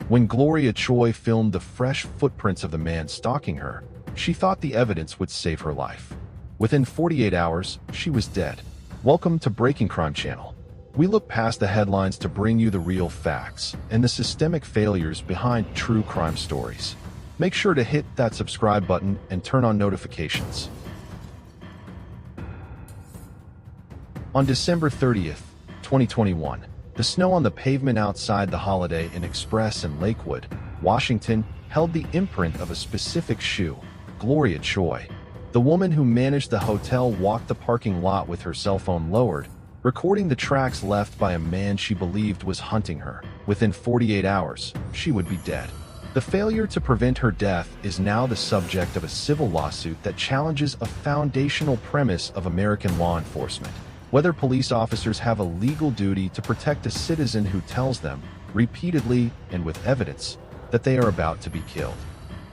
When Gloria Choi filmed the fresh footprints of the man stalking her, she thought the evidence would save her life. Within 48 hours, she was dead. Welcome to Breaking Crime Channel. We look past the headlines to bring you the real facts and the systemic failures behind true crime stories. Make sure to hit that subscribe button and turn on notifications. On December 30th, 2021, the snow on the pavement outside the Holiday Inn Express in Lakewood, Washington, held the imprint of a specific shoe, Gloria Choi. The woman who managed the hotel walked the parking lot with her cell phone lowered, recording the tracks left by a man she believed was hunting her. Within 48 hours, she would be dead. The failure to prevent her death is now the subject of a civil lawsuit that challenges a foundational premise of American law enforcement: whether police officers have a legal duty to protect a citizen who tells them, repeatedly and with evidence, that they are about to be killed.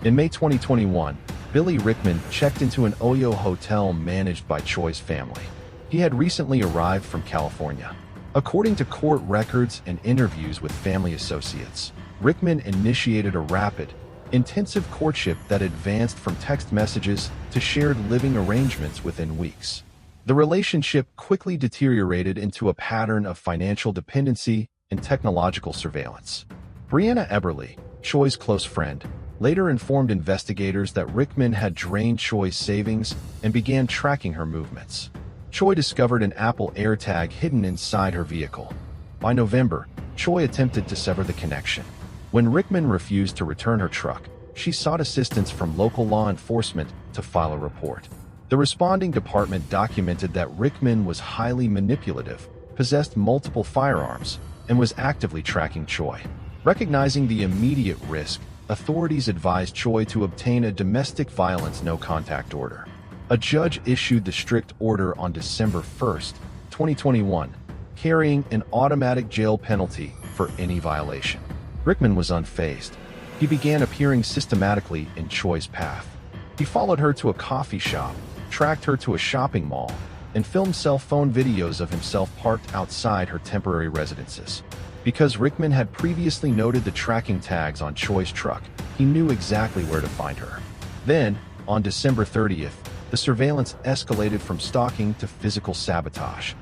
In May 2021, Billy Rickman checked into an Oyo hotel managed by Choi's family. He had recently arrived from California. According to court records and interviews with family associates, Rickman initiated a rapid, intensive courtship that advanced from text messages to shared living arrangements within weeks. The relationship quickly deteriorated into a pattern of financial dependency and technological surveillance. Brianna Eberly, Choi's close friend, later informed investigators that Rickman had drained Choi's savings and began tracking her movements. Choi discovered an Apple AirTag hidden inside her vehicle. By November, Choi attempted to sever the connection. When Rickman refused to return her truck, she sought assistance from local law enforcement to file a report. The responding department documented that Rickman was highly manipulative, possessed multiple firearms, and was actively tracking Choi. Recognizing the immediate risk, authorities advised Choi to obtain a domestic violence no-contact order. A judge issued the strict order on December 1, 2021, carrying an automatic jail penalty for any violation. Rickman was unfazed. He began appearing systematically in Choi's path. He followed her to a coffee shop, tracked her to a shopping mall, and filmed cell phone videos of himself parked outside her temporary residences. Because Rickman had previously noted the tracking tags on Choi's truck, he knew exactly where to find her. Then, on December 30th, the surveillance escalated from stalking to physical sabotage.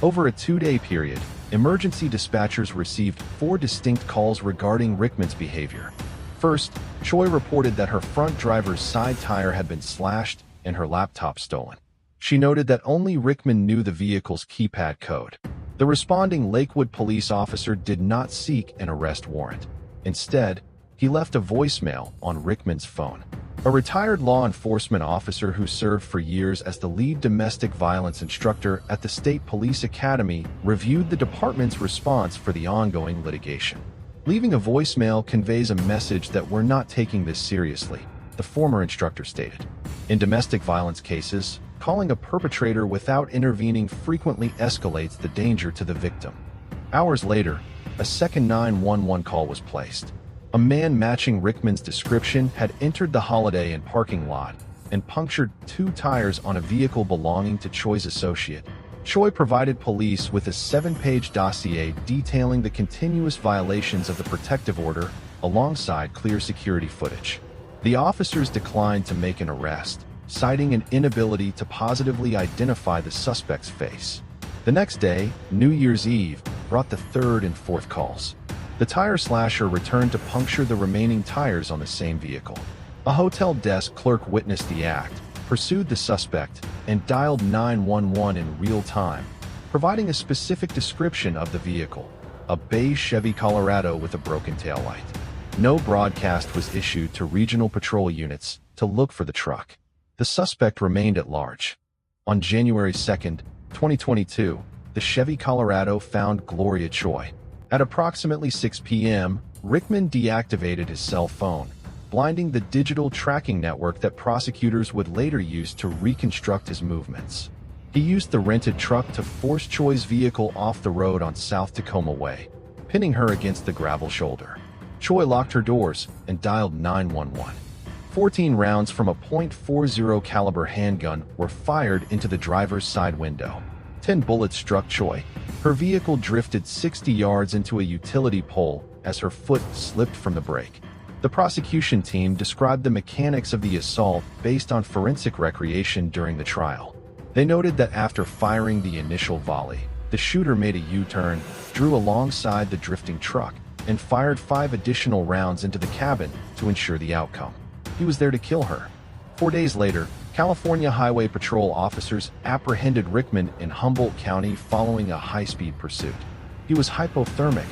Over a 2-day period, emergency dispatchers received 4 distinct calls regarding Rickman's behavior. First, Choi reported that her front driver's side tire had been slashed and her laptop stolen. She noted that only Rickman knew the vehicle's keypad code. The responding Lakewood police officer did not seek an arrest warrant. Instead, he left a voicemail on Rickman's phone. A retired law enforcement officer who served for years as the lead domestic violence instructor at the State Police Academy reviewed the department's response for the ongoing litigation. Leaving a voicemail conveys a message that we're not taking this seriously, the former instructor stated. In domestic violence cases, calling a perpetrator without intervening frequently escalates the danger to the victim. Hours later, a second 911 call was placed. A man matching Rickman's description had entered the Holiday Inn parking lot and punctured 2 tires on a vehicle belonging to Choi's associate. Choi provided police with a 7-page dossier detailing the continuous violations of the protective order alongside clear security footage. The officers declined to make an arrest, citing an inability to positively identify the suspect's face. The next day, New Year's Eve, brought the 3rd and 4th calls. The tire slasher returned to puncture the remaining tires on the same vehicle. A hotel desk clerk witnessed the act, pursued the suspect, and dialed 911 in real time, providing a specific description of the vehicle: a beige Chevy Colorado with a broken taillight. No broadcast was issued to regional patrol units to look for the truck. The suspect remained at large. On January 2, 2022, the Chevy Colorado found Gloria Choi. At approximately 6 p.m., Rickman deactivated his cell phone, blinding the digital tracking network that prosecutors would later use to reconstruct his movements. He used the rented truck to force Choi's vehicle off the road on South Tacoma Way, pinning her against the gravel shoulder. Choi locked her doors and dialed 911. 14 rounds from a .40 caliber handgun were fired into the driver's side window. 10 bullets struck Choi. Her vehicle drifted 60 yards into a utility pole as her foot slipped from the brake. The prosecution team described the mechanics of the assault based on forensic recreation during the trial. They noted that after firing the initial volley, the shooter made a U-turn, drew alongside the drifting truck, and fired 5 additional rounds into the cabin to ensure the outcome. He was there to kill her. 4 days later, California Highway Patrol officers apprehended Rickman in Humboldt County following a high-speed pursuit. He was hypothermic,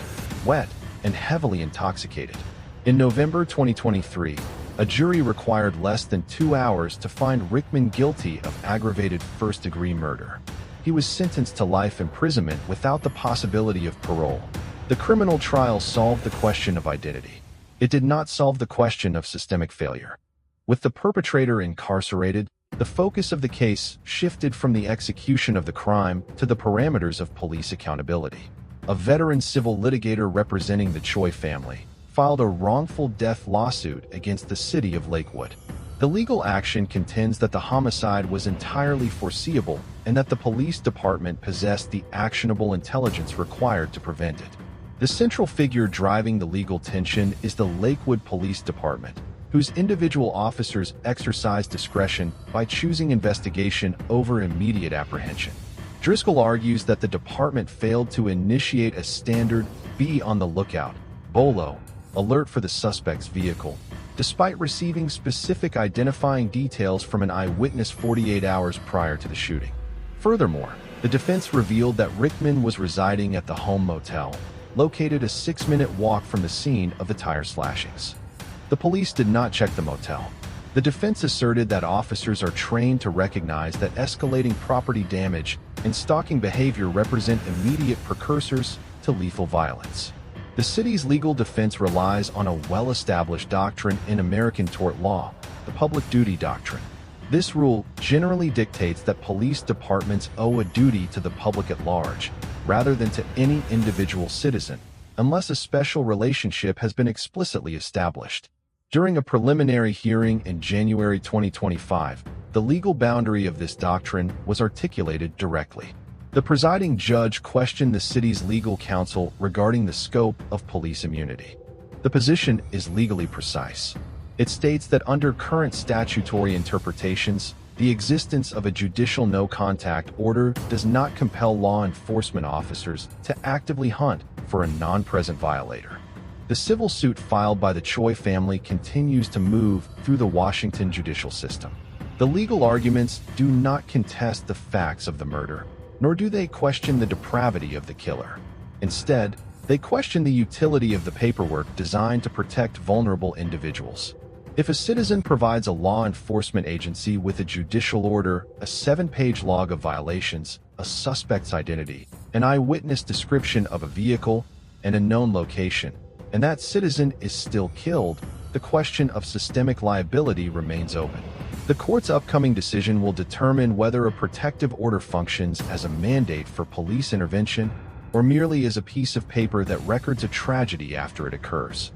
wet, and heavily intoxicated. In November 2023, a jury required less than 2 hours to find Rickman guilty of aggravated first-degree murder. He was sentenced to life imprisonment without the possibility of parole. The criminal trial solved the question of identity. It did not solve the question of systemic failure. With the perpetrator incarcerated, the focus of the case shifted from the execution of the crime to the parameters of police accountability. A veteran civil litigator representing the Choi family filed a wrongful death lawsuit against the city of Lakewood. The legal action contends that the homicide was entirely foreseeable and that the police department possessed the actionable intelligence required to prevent it. The central figure driving the legal tension is the Lakewood Police Department, whose individual officers exercise discretion by choosing investigation over immediate apprehension. Driscoll argues that the department failed to initiate a standard "be on the lookout" (BOLO) alert for the suspect's vehicle, despite receiving specific identifying details from an eyewitness 48 hours prior to the shooting. Furthermore, the defense revealed that Rickman was residing at the home motel, located a 6-minute walk from the scene of the tire slashings. The police did not check the motel. The defense asserted that officers are trained to recognize that escalating property damage and stalking behavior represent immediate precursors to lethal violence. The city's legal defense relies on a well-established doctrine in American tort law, the public duty doctrine. This rule generally dictates that police departments owe a duty to the public at large, rather than to any individual citizen, unless a special relationship has been explicitly established. During a preliminary hearing in January 2025, the legal boundary of this doctrine was articulated directly. The presiding judge questioned the city's legal counsel regarding the scope of police immunity. The position is legally precise. It states that under current statutory interpretations, the existence of a judicial no-contact order does not compel law enforcement officers to actively hunt for a non-present violator. The civil suit filed by the Choi family continues to move through the Washington judicial system. The legal arguments do not contest the facts of the murder, nor do they question the depravity of the killer. Instead, they question the utility of the paperwork designed to protect vulnerable individuals. If a citizen provides a law enforcement agency with a judicial order, a 7-page log of violations, a suspect's identity, an eyewitness description of a vehicle, and a known location, and that citizen is still killed, the question of systemic liability remains open. The court's upcoming decision will determine whether a protective order functions as a mandate for police intervention or merely as a piece of paper that records a tragedy after it occurs.